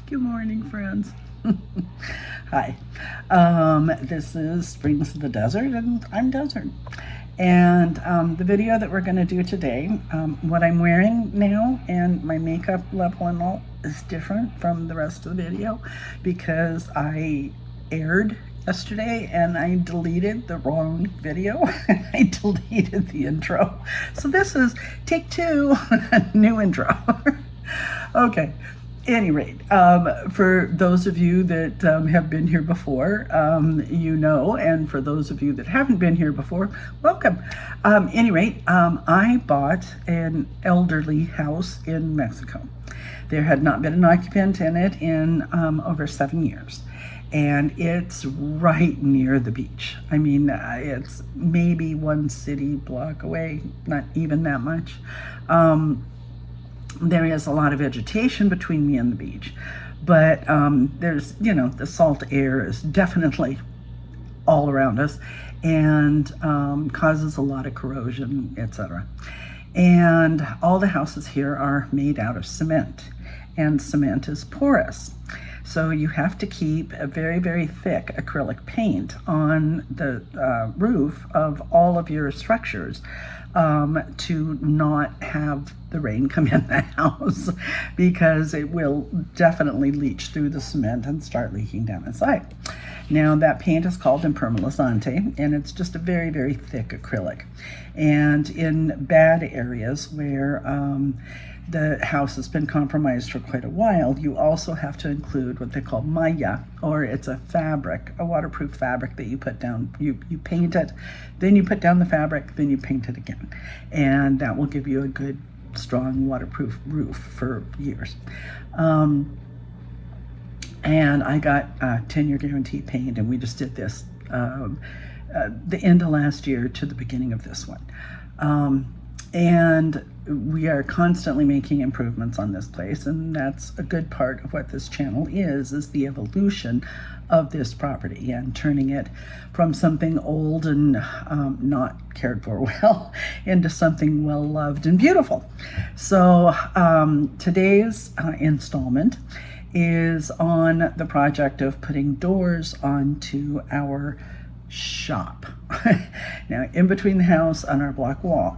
Good morning, friends. Hi. This is Springs of the Desert, and I'm Desert. And the video that we're going to do today, what I'm wearing now and my makeup level and all is different from the rest of the video because I aired yesterday and I deleted the wrong video. I deleted the intro. So this is take two, new intro. Okay. Any rate, for those of you that have been here before, you know, and for those of you that haven't been here before, welcome. Any rate, I bought an elderly house in Mexico. There had not been an occupant in it in over 7 years. And it's right near the beach. I mean, it's maybe one city block away, not even that much. There is a lot of vegetation between me and the beach, but there's, the salt air is definitely all around us and causes a lot of corrosion, etc. And all the houses here are made out of cement, and cement is porous. So you have to keep a very, very thick acrylic paint on the roof of all of your structures to not have the rain come in the house because it will definitely leach through the cement and start leaking down inside. Now that paint is called impermeabilizante, and it's just a very, very thick acrylic. And in bad areas where the house has been compromised for quite a while, you also have to include what they call malla, or it's a fabric, a waterproof fabric that you put down. You paint it, then you put down the fabric, then you paint it again. And that will give you a good, strong waterproof roof for years. And I got a 10-year guarantee paint, and we just did this the end of last year to the beginning of this one. And we are constantly making improvements on this place, and that's a good part of what this channel is the evolution of this property and turning it from something old and not cared for well into something well loved and beautiful. So today's installment is on the project of putting doors onto our shop. Now, in between the house and our block wall,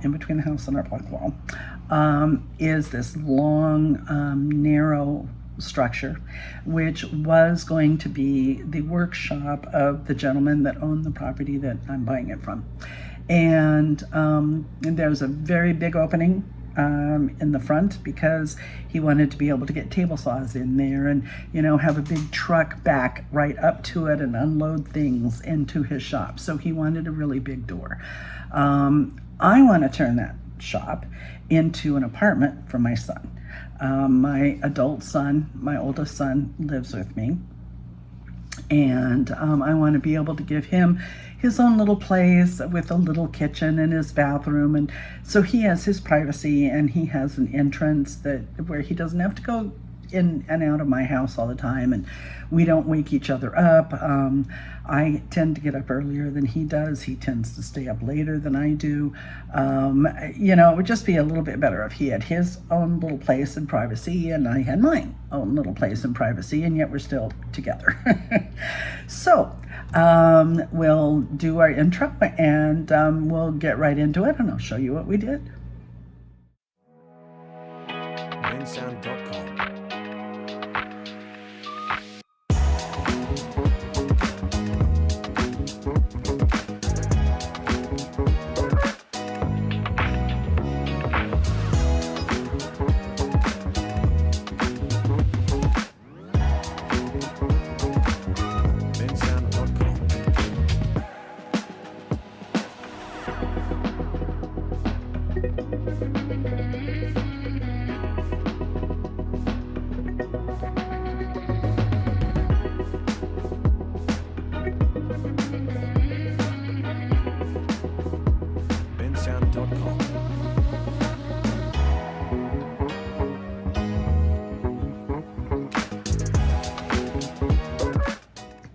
is this long, narrow structure, which was going to be the workshop of the gentleman that owned the property that I'm buying it from. And there's a very big opening in the front because he wanted to be able to get table saws in there and have a big truck back right up to it and unload things into his shop. So he wanted a really big door. I want to turn that shop into an apartment for my son. My adult son, my oldest son, lives with me, and I want to be able to give him his own little place with a little kitchen and his bathroom, and so he has his privacy and he has an entrance where he doesn't have to go in and out of my house all the time, and we don't wake each other up. I tend to get up earlier than he does. He tends to stay up later than I do. It would just be a little bit better if he had his own little place and privacy and I had my own little place and privacy, and yet we're still together. So we'll do our intro and we'll get right into it, and I'll show you what we did. Mainsound.com.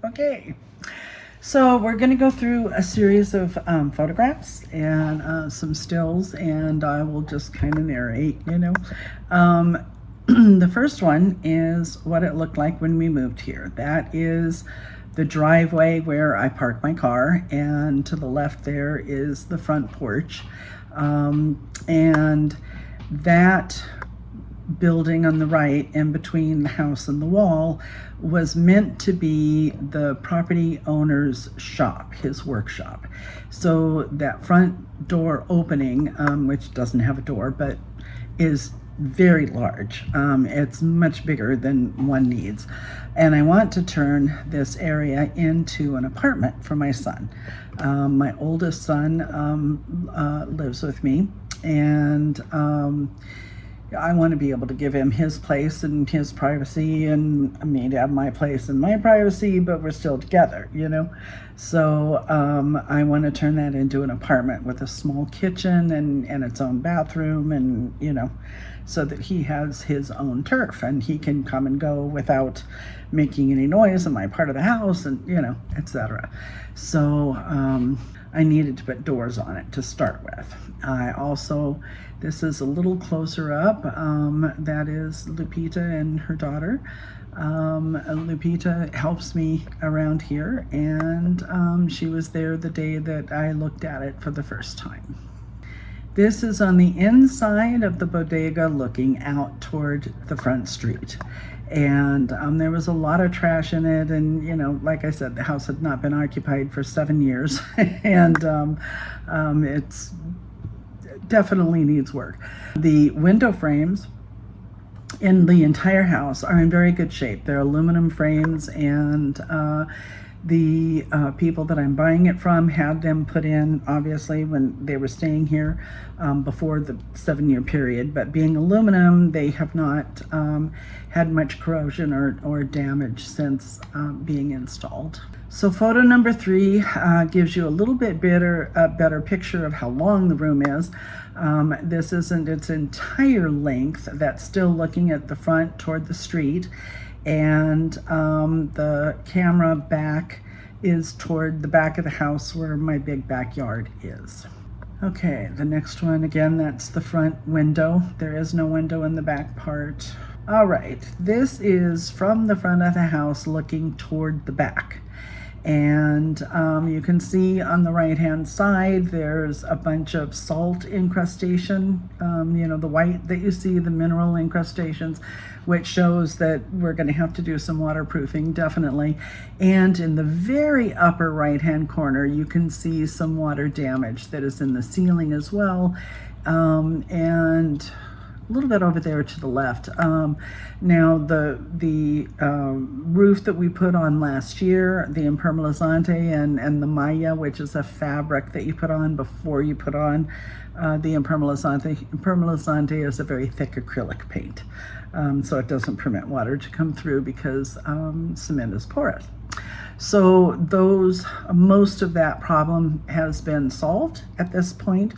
Okay, so we're going to go through a series of photographs and some stills, and I will just kind of narrate, The first one is what it looked like when we moved here. That is the driveway where I park my car, and to the left there is the front porch. And that building on the right, in between the house and the wall, was meant to be the property owner's shop, his workshop. So that front door opening, which doesn't have a door but is very large, it's much bigger than one needs, and I want to turn this area into an apartment for my son. My oldest son lives with me, and I want to be able to give him his place and his privacy, and me to have my place and my privacy, but we're still together, you know? So I want to turn that into an apartment with a small kitchen and its own bathroom, and, you know, so that he has his own turf and he can come and go without making any noise in my part of the house, and, you know, etc. So I needed to put doors on it to start with. I also, this is a little closer up, that is Lupita and her daughter. Lupita helps me around here, and she was there the day that I looked at it for the first time. This is on the inside of the bodega looking out toward the front street. And there was a lot of trash in it, and, you know, like I said, the house had not been occupied for 7 years, and it's definitely needs work. The window frames in the entire house are in very good shape. They're aluminum frames, and the people that I'm buying it from had them put in, obviously, when they were staying here before the 7-year period. But being aluminum, they have not had much corrosion or damage since being installed. So photo number 3 gives you a little bit better picture of how long the room is. This isn't its entire length. That's still looking at the front toward the street. And the camera back is toward the back of the house where my big backyard is. Okay, the next one, again, that's the front window. There is no window in the back part. All right, this is from the front of the house looking toward the back. And you can see on the right hand side there's a bunch of salt incrustation, you know, the white that you see, the mineral incrustations, which shows that we're going to have to do some waterproofing, definitely. And in the very upper right hand corner you can see some water damage that is in the ceiling as well, and a little bit over there to the left. Now the roof that we put on last year, the impermeabilizante and the malla, which is a fabric that you put on before you put on the impermeabilizante. Impermeabilizante is a very thick acrylic paint, so it doesn't permit water to come through because cement is porous. So most of that problem has been solved at this point.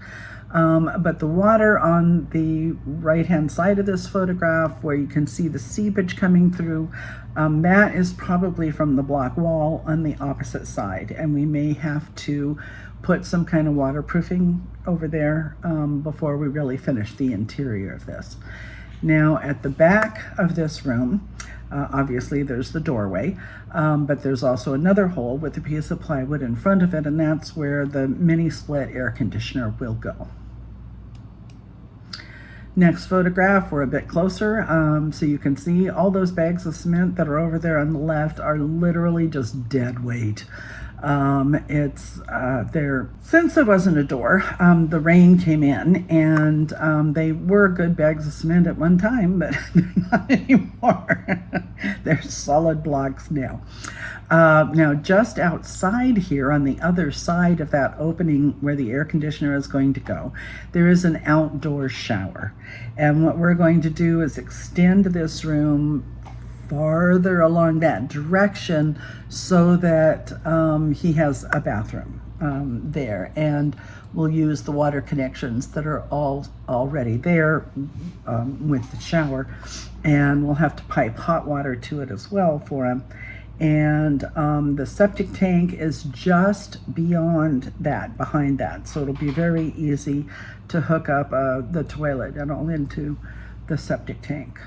But the water on the right-hand side of this photograph, where you can see the seepage coming through, that is probably from the block wall on the opposite side, and we may have to put some kind of waterproofing over there before we really finish the interior of this. Now, at the back of this room, obviously there's the doorway, but there's also another hole with a piece of plywood in front of it, and that's where the mini split air conditioner will go. Next photograph, we're a bit closer, so you can see all those bags of cement that are over there on the left are literally just dead weight. It's there, since there wasn't a door, the rain came in, and they were good bags of cement at one time, but they're not anymore. They're solid blocks now. Now, just outside here on the other side of that opening where the air conditioner is going to go, there is an outdoor shower. And what we're going to do is extend this room farther along that direction so that he has a bathroom there. And we'll use the water connections that are already there with the shower. And we'll have to pipe hot water to it as well for him. And the septic tank is just beyond that, behind that, so it'll be very easy to hook up the toilet and all into the septic tank.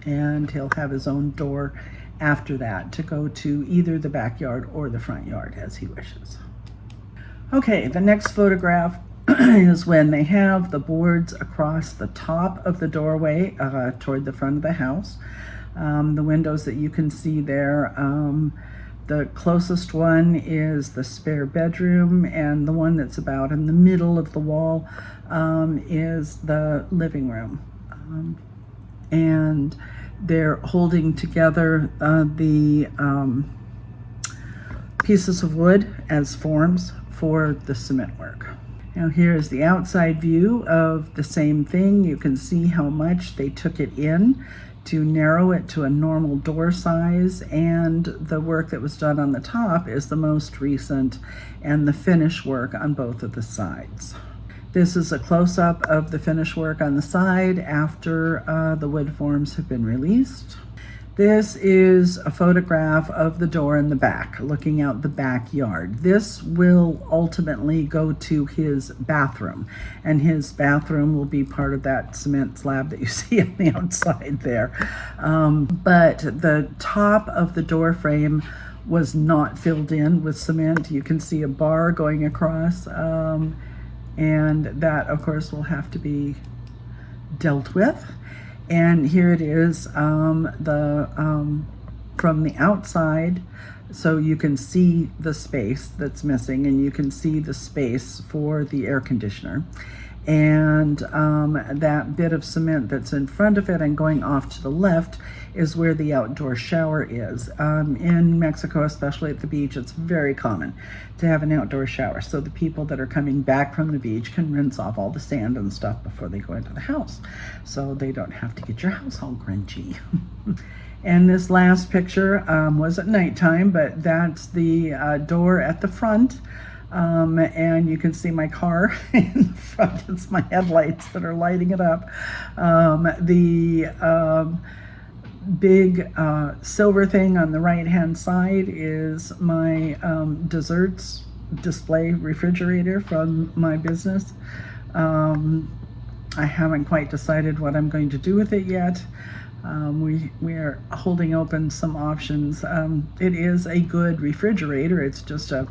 And he'll have his own door after that to go to either the backyard or the front yard as he wishes. Okay, the next photograph is when they have the boards across the top of the doorway toward the front of the house. The windows that you can see there, the closest one is the spare bedroom, and the one that's about in the middle of the wall is the living room. And they're holding together the pieces of wood as forms for the cement work. Now here is the outside view of the same thing. You can see how much they took it in to narrow it to a normal door size, and the work that was done on the top is the most recent, and the finish work on both of the sides. This is a close-up of the finish work on the side after the wood forms have been released. This is a photograph of the door in the back, looking out the backyard. This will ultimately go to his bathroom, and his bathroom will be part of that cement slab that you see on the outside there. But the top of the door frame was not filled in with cement. You can see a bar going across, and that, of course, will have to be dealt with. And here it is from the outside, so you can see the space that's missing, and you can see the space for the air conditioner. And that bit of cement that's in front of it and going off to the left is where the outdoor shower is. In Mexico, especially at the beach, it's very common to have an outdoor shower, so the people that are coming back from the beach can rinse off all the sand and stuff before they go into the house, so they don't have to get your house all grungy. And this last picture was at nighttime, but that's the door at the front. And you can see my car in the front. It's my headlights that are lighting it up. The big silver thing on the right hand side is my desserts display refrigerator from my business. I haven't quite decided what I'm going to do with it yet. We are holding open some options. It is a good refrigerator. It's just a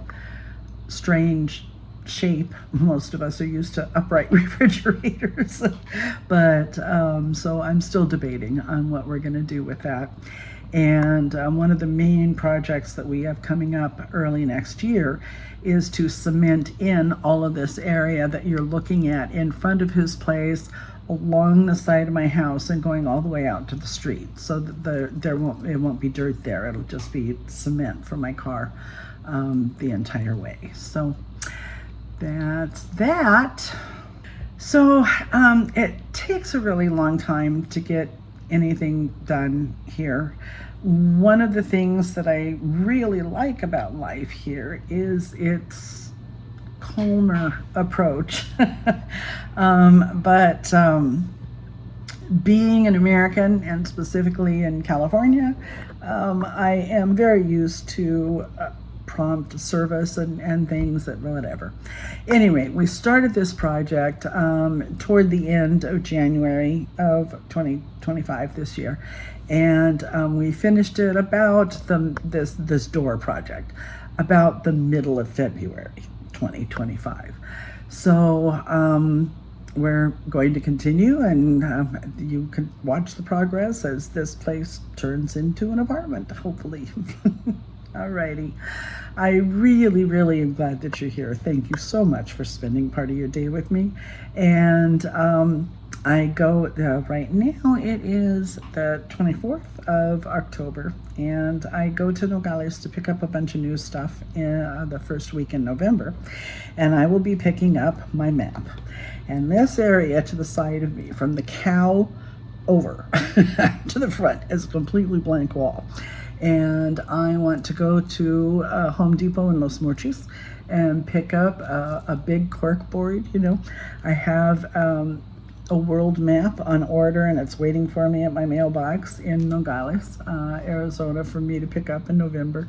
strange shape. Most of us are used to upright refrigerators, but so I'm still debating on what we're going to do with that. And one of the main projects that we have coming up early next year is to cement in all of this area that you're looking at in front of his place, along the side of my house, and going all the way out to the street, so that it won't be dirt there. It'll just be cement for my car the entire way. So that's that. So it takes a really long time to get anything done here. One of the things that I really like about life here is its calmer approach. But being an American, and specifically in California, I am very used to prompt service and things that whatever. Anyway, we started this project toward the end of January of 2025 this year, and we finished it about this door project about the middle of February 2025. So we're going to continue, and you can watch the progress as this place turns into an apartment, hopefully. Alrighty. I really, really am glad that you're here. Thank you so much for spending part of your day with me. And I go, right now it is the 24th of October, and I go to Nogales to pick up a bunch of new stuff in the first week in November, and I will be picking up my map. And this area to the side of me, from the cow over to the front, is a completely blank wall. And I want to go to Home Depot in Los Mochis and pick up a big cork board. You know, I have a world map on order, and it's waiting for me at my mailbox in Nogales, Arizona, for me to pick up in November.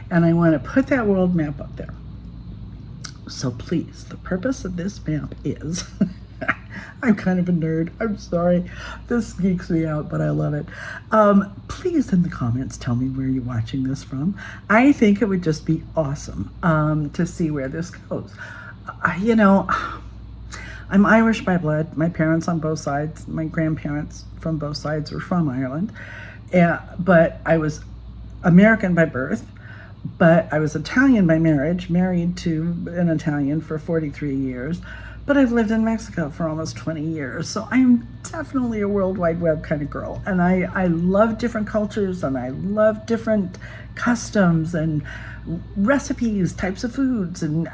And I want to put that world map up there. So please, the purpose of this map is I'm kind of a nerd. I'm sorry. This geeks me out, but I love it. Please in the comments tell me where you're watching this from. I think it would just be awesome to see where this goes. You know, I'm Irish by blood. My parents on both sides, my grandparents from both sides were from Ireland. But I was American by birth, but I was Italian by marriage, married to an Italian for 43 years. But I've lived in Mexico for almost 20 years. So I'm definitely a World Wide Web kind of girl. And I love different cultures, and I love different customs and recipes, types of foods, and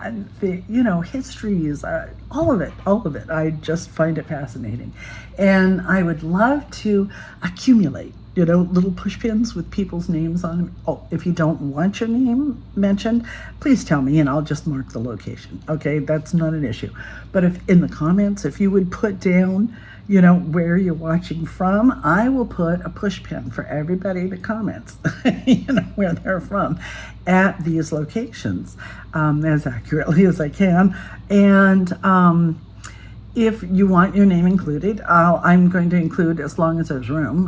histories, all of it. I just find it fascinating. And I would love to accumulate little push pins with people's names on them. Oh, if you don't want your name mentioned, please tell me and I'll just mark the location. Okay, that's not an issue. But if in the comments, if you would put down, where you're watching from, I will put a push pin for everybody that comments, where they're from at these locations, as accurately as I can. And, if you want your name included, I'm going to include, as long as there's room,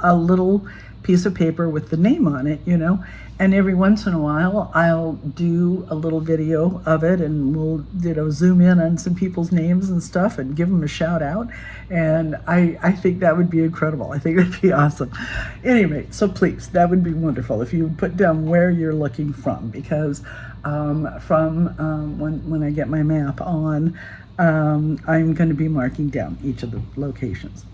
a little piece of paper with the name on it, and every once in a while I'll do a little video of it, and we'll, zoom in on some people's names and stuff and give them a shout out. And I think that would be incredible. I think that'd be awesome. Anyway, so please, that would be wonderful if you would put down where you're looking from, because when I get my map on, I'm going to be marking down each of the locations.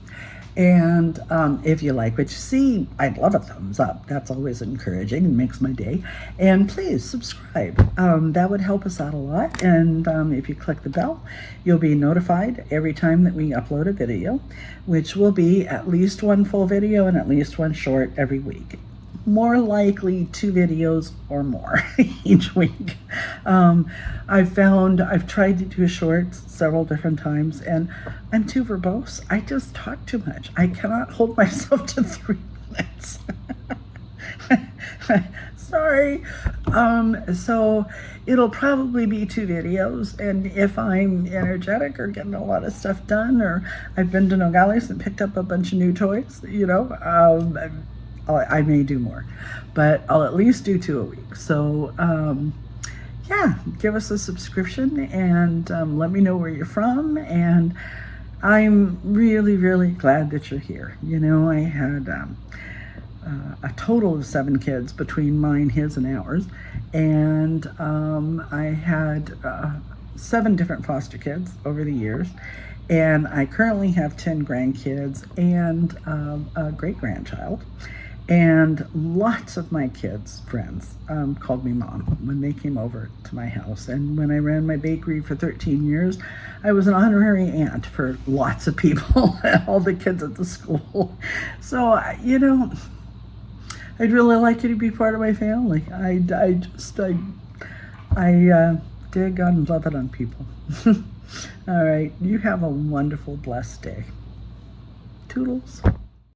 And if you like what you see, I'd love a thumbs up. That's always encouraging and makes my day. And please subscribe. That would help us out a lot. And if you click the bell, you'll be notified every time that we upload a video, which will be at least one full video and at least one short every week. More likely 2 videos or more each week. I've tried to do shorts several different times, and I'm too verbose. I just talk too much. I cannot hold myself to 3 minutes. Sorry. So it'll probably be 2 videos, and if I'm energetic or getting a lot of stuff done, or I've been to Nogales and picked up a bunch of new toys, I may do more, but I'll at least do 2 a week. So yeah, give us a subscription, and let me know where you're from. And I'm really, really glad that you're here. I had a total of 7 kids between mine, his, and ours. And I had 7 different foster kids over the years. And I currently have 10 grandkids and a great-grandchild. And lots of my kids' friends called me mom when they came over to my house. And when I ran my bakery for 13 years, I was an honorary aunt for lots of people, all the kids at the school. So, I'd really like you to be part of my family. I dig on, love it on people. All right, you have a wonderful, blessed day. Toodles.